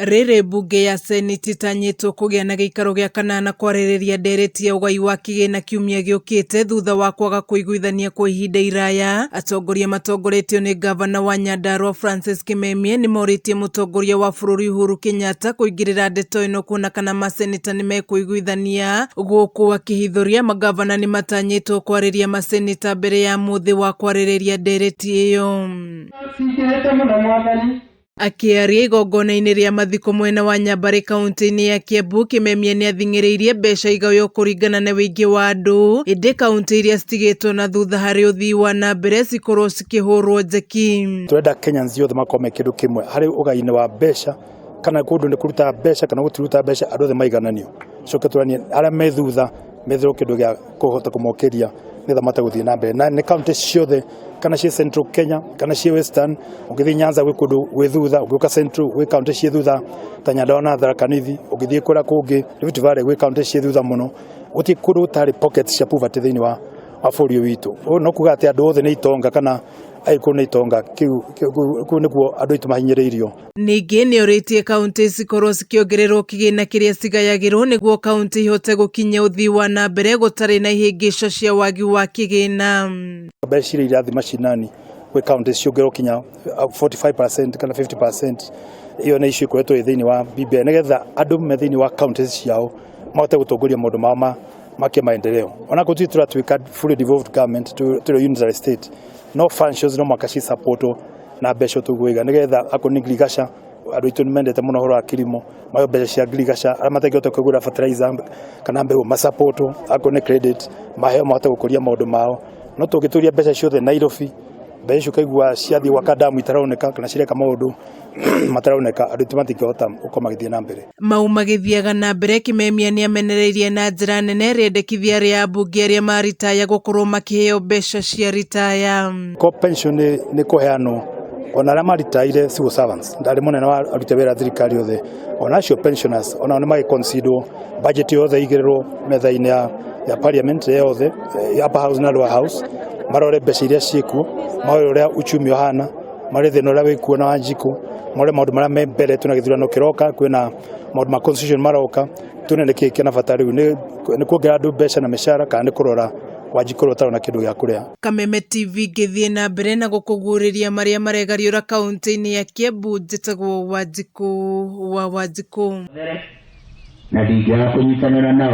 Rĩrĩ mbunge ya Seneti itanyĩtwo kũgĩa na gĩikaro gĩa kanana kwarĩrĩria ndereti ya ũgai wa kĩgĩna kiumia gĩũkĩte thutha wa kwaga kũiguithania kwa ihinda iraya. Atongoria matongoretio nĩ Gavana wa Nyandarua Francis Kimemia nĩ morĩtie mũtongoria wa bũrũri Uhuru Kenyatta kũingĩrĩra ndeto ĩno kuona kana maseneta nĩ mekũiguithania. Gũkũ akĩhithũria magavana nĩ matanyĩtwo kwarĩria maseneta mbere ya mũthĩ wa kwarĩrĩria ndereti ĩyo. Akĩaria igongona-inĩ rĩa mathiko mwena wa Nyambari kaunti-inĩ ya Kiambu, Kimemia nĩ athing'ĩrĩirie mbeca igayo kũringana na wĩingĩ wa andũ, ĩndĩ kaunti iria citigĩtwo na thutha harĩ ũthii wa na mbere cikorwo cikĩhũrwo njeki. Tũrenda Kenyans othe makome kĩndũ kĩmwe harĩ ũgai-inĩ wa mbeca, kana kũndũ nĩ kũruta mbeca kana gũtiruta mbeca, andũ othe maigananio. Coke tũranie arĩa me thutha metherwo kĩndũ gĩa kũhota kũmokeria nĩgetha mategũthiĩ na mbere. Na nĩ kaunti ciothe, kana cie Central Kenya kana cie Western, ũngĩthiĩ Nyanza gwĩ kũndũ gwĩ thutha, ũngĩũka Central gwĩ kaunti cie thutha ta Nyandarua na Tharaka Nithi, ũngĩthiĩ kũrĩa kũngĩ Rift Valley gwĩ kaunti cie thutha mũno. Gũtirĩ kũndũ gũtarĩ pockets cia poverty thĩinĩ wa bũrũri witũ. Ũũ no kuga atĩ andũ othe nĩ itonga kana aikũrũ nĩ itonga, kĩu nĩguo andũ aitũ mahinyĩrĩirio. Ningĩ nĩ orĩtie kaunti cikorwo cikĩongererwo kĩgĩna kĩrĩa cigayagĩrwo nĩguo kaunti ihote gũkinyia ũthii wa na mbere gũtarĩ na ihĩngĩca cia wagi wa kĩgĩna. Mbeca iria irathi mashinani gwĩ kaunti ciongererwo kinya 45% kana 50%. Iyo nĩ icio ikoretwo thĩinĩ wa BBI nĩgetha andũ me thĩinĩ wa kaunti ciao mahote gũtongoria maũndũ mao ma kĩmaendeleo. Ona gũtirĩ tũratuĩka fully devolved government tũrĩ unitary state, no functions no mwaka support na mbeca tũgũiga nĩgetha akoni ngirigaca andũ aitũ nĩ mendete mũno ũhoro wa kilimo, mayo mbeca cia ngirigaca arĩa matangĩhota kũgũra fertilizer kana mbegũ ma-support, akoni credit maheo mahote gũkũria maũndũ mao. No tũngĩtũria mbeca ciothe Nairobi, mbeca icio kaigua ciathiĩ gwaka damu itaroneka kana cireka maũndũ mataroneka, andũ aitũ matingĩhota gũkorwo magĩthiĩ na mbere. Mau magĩthiaga na mbere, Kimemia nĩ amenereirie na njĩra nene rĩendekithia rĩa ambunge arĩa maritaya gũkorwo makĩheo mbeca cia ritaya. Pension nĩ kũheanwo ona arĩa maritaire civil servants, ndarĩ mũnene wa aruti wĩra thirikari othe, ona acio pensioners ona nĩ magĩconsiderwo budget yothe igĩrĩrwo metha-inĩ ya parliament yothe, upper house na lower house, marore mbeca iria ciĩkuo, marore ũrĩa uchumi ũhana, marore thĩna ũrĩa wĩkuo na Wanjikũ, marore maũndũ marĩa me mbere, twĩna gĩthurano kĩroka, kwĩna maũndũ ma constitution maroka, tuone nĩkĩĩ kĩna bata rĩu, nĩ kuongerera andũ mbeca na mĩcara kana nĩ kũrora Wanjikũ ũtarĩ na kĩndũ gĩa kũrĩa. Kameme TV ngĩthiĩ na mbere na gũkũguũrĩria marĩa maregariũra kaunti-inĩ ya Kiambu. Njĩtagwo Wanjikũ wa Wanjikũ. Na ndingĩaga kũnyitanĩra nao.